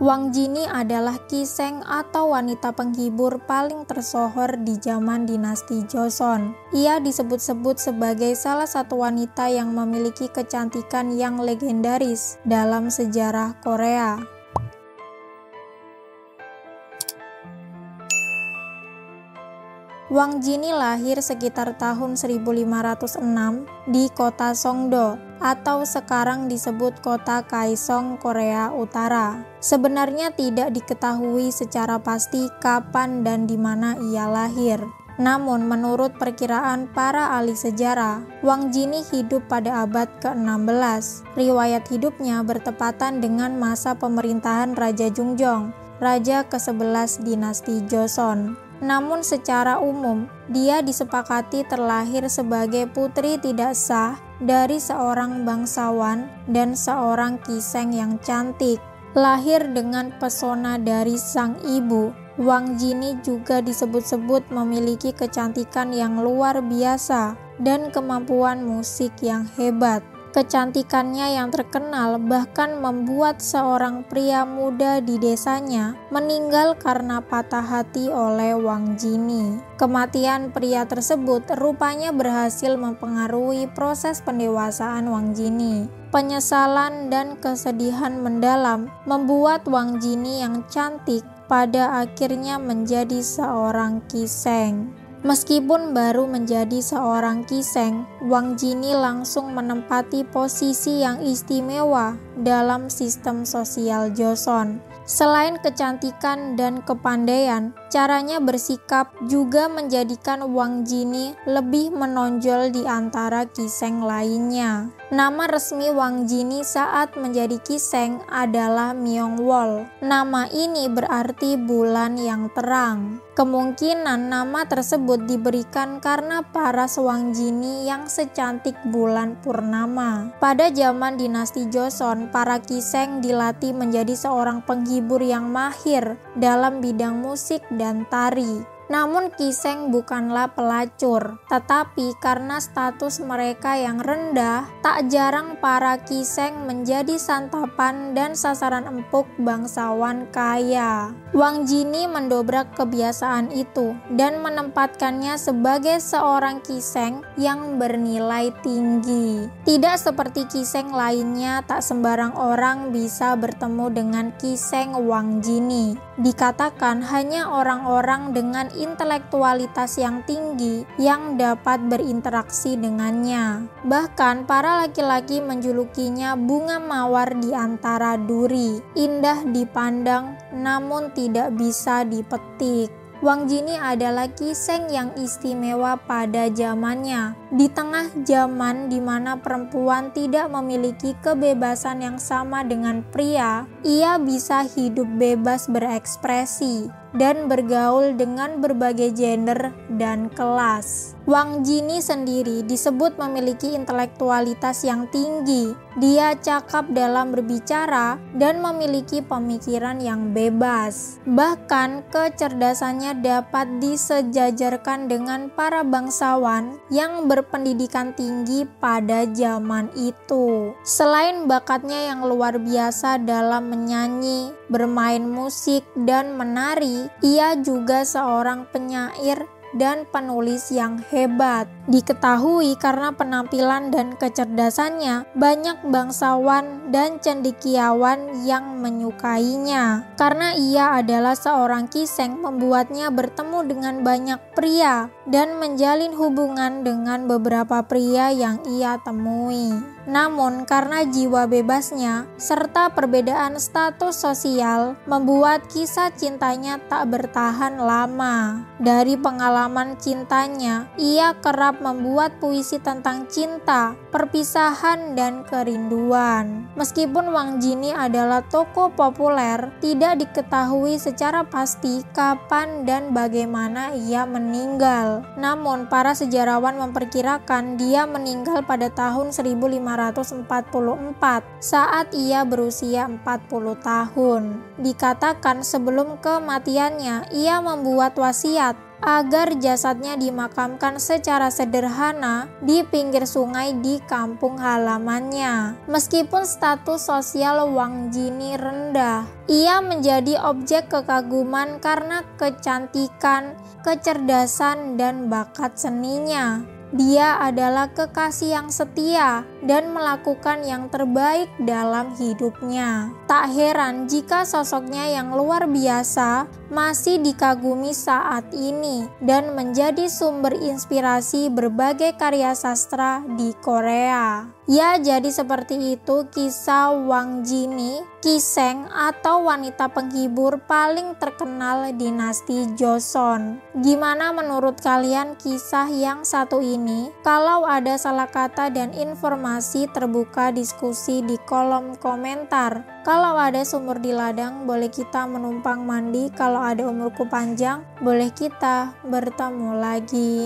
Wang Jini adalah kiseng atau wanita penghibur paling tersohor di zaman dinasti Joseon. Ia disebut-sebut sebagai salah satu wanita yang memiliki kecantikan yang legendaris dalam sejarah Korea. Wang Jini lahir sekitar tahun 1506 di kota Songdo atau sekarang disebut kota Kaesong, Korea Utara. Sebenarnya tidak diketahui secara pasti kapan dan di mana ia lahir. Namun menurut perkiraan para ahli sejarah, Wang Jini hidup pada abad ke-16. Riwayat hidupnya bertepatan dengan masa pemerintahan Raja Jungjong, raja ke-11 dinasti Joseon. Namun secara umum, dia disepakati terlahir sebagai putri tidak sah dari seorang bangsawan dan seorang kiseng yang cantik. Lahir dengan pesona dari sang ibu, Wang Jini juga disebut-sebut memiliki kecantikan yang luar biasa dan kemampuan musik yang hebat. Kecantikannya yang terkenal bahkan membuat seorang pria muda di desanya meninggal karena patah hati oleh Wang Jini. Kematian pria tersebut rupanya berhasil mempengaruhi proses pendewasaan Wang Jini. Penyesalan dan kesedihan mendalam membuat Wang Jini yang cantik pada akhirnya menjadi seorang kiseng. Meskipun baru menjadi seorang kiseng, Wang Jini langsung menempati posisi yang istimewa dalam sistem sosial Joseon. Selain kecantikan dan kepandaian, caranya bersikap juga menjadikan Wang Jini lebih menonjol di antara kiseng lainnya. Nama resmi Wang Jini saat menjadi kiseng adalah Myongwol. Nama ini berarti bulan yang terang. Kemungkinan nama tersebut diberikan karena paras Wang Jini yang secantik bulan purnama. Pada zaman dinasti Joseon, para kiseng dilatih menjadi seorang penghibur yang mahir dalam bidang musik dan tari. Namun kiseng bukanlah pelacur, tetapi karena status mereka yang rendah, tak jarang para kiseng menjadi santapan dan sasaran empuk bangsawan kaya. Wang Jini mendobrak kebiasaan itu dan menempatkannya sebagai seorang kiseng yang bernilai tinggi. Tidak seperti kiseng lainnya, tak sembarang orang bisa bertemu dengan kiseng Wang Jini. Dikatakan hanya orang-orang dengan intelektualitas yang tinggi yang dapat berinteraksi dengannya. Bahkan para laki-laki menjulukinya bunga mawar di antara duri, indah dipandang namun tidak bisa dipetik. Wang Jini adalah kiseng yang istimewa pada zamannya. Di tengah zaman di mana perempuan tidak memiliki kebebasan yang sama dengan pria, ia bisa hidup bebas berekspresi dan bergaul dengan berbagai gender dan kelas. Wang Jini sendiri disebut memiliki intelektualitas yang tinggi. Dia cakap dalam berbicara dan memiliki pemikiran yang bebas. Bahkan kecerdasannya dapat disejajarkan dengan para bangsawan yang berpendidikan tinggi pada zaman itu. Selain bakatnya yang luar biasa dalam menyanyi, bermain musik, dan menari, ia juga seorang penyair dan penulis yang hebat. Diketahui karena penampilan dan kecerdasannya, banyak bangsawan dan cendekiawan yang menyukainya. Karena ia adalah seorang kiseng, membuatnya bertemu dengan banyak pria dan menjalin hubungan dengan beberapa pria yang ia temui. Namun karena jiwa bebasnya serta perbedaan status sosial membuat kisah cintanya tak bertahan lama. Dari pengalaman cintanya, ia kerap membuat puisi tentang cinta, perpisahan, dan kerinduan. Meskipun Wang Jini adalah tokoh populer, tidak diketahui secara pasti kapan dan bagaimana ia meninggal. Namun para sejarawan memperkirakan dia meninggal pada tahun 1544 saat ia berusia 40 tahun. Dikatakan sebelum kematiannya ia membuat wasiat agar jasadnya dimakamkan secara sederhana di pinggir sungai di kampung halamannya. Meskipun status sosial Wang Jini rendah, ia menjadi objek kekaguman karena kecantikan, kecerdasan, dan bakat seninya. Dia adalah kekasih yang setia dan melakukan yang terbaik dalam hidupnya. Tak heran jika sosoknya yang luar biasa masih dikagumi saat ini dan menjadi sumber inspirasi berbagai karya sastra di Korea. Ya, jadi seperti itu kisah Wang Jini, Kiseng atau wanita penghibur paling terkenal dinasti Joseon. Gimana menurut kalian kisah yang satu ini? Kalau ada salah kata dan informasi, terbuka diskusi di kolom komentar. Kalau ada sumur di ladang, boleh kita menumpang mandi. Kalau ada umurku panjang, boleh kita bertemu lagi.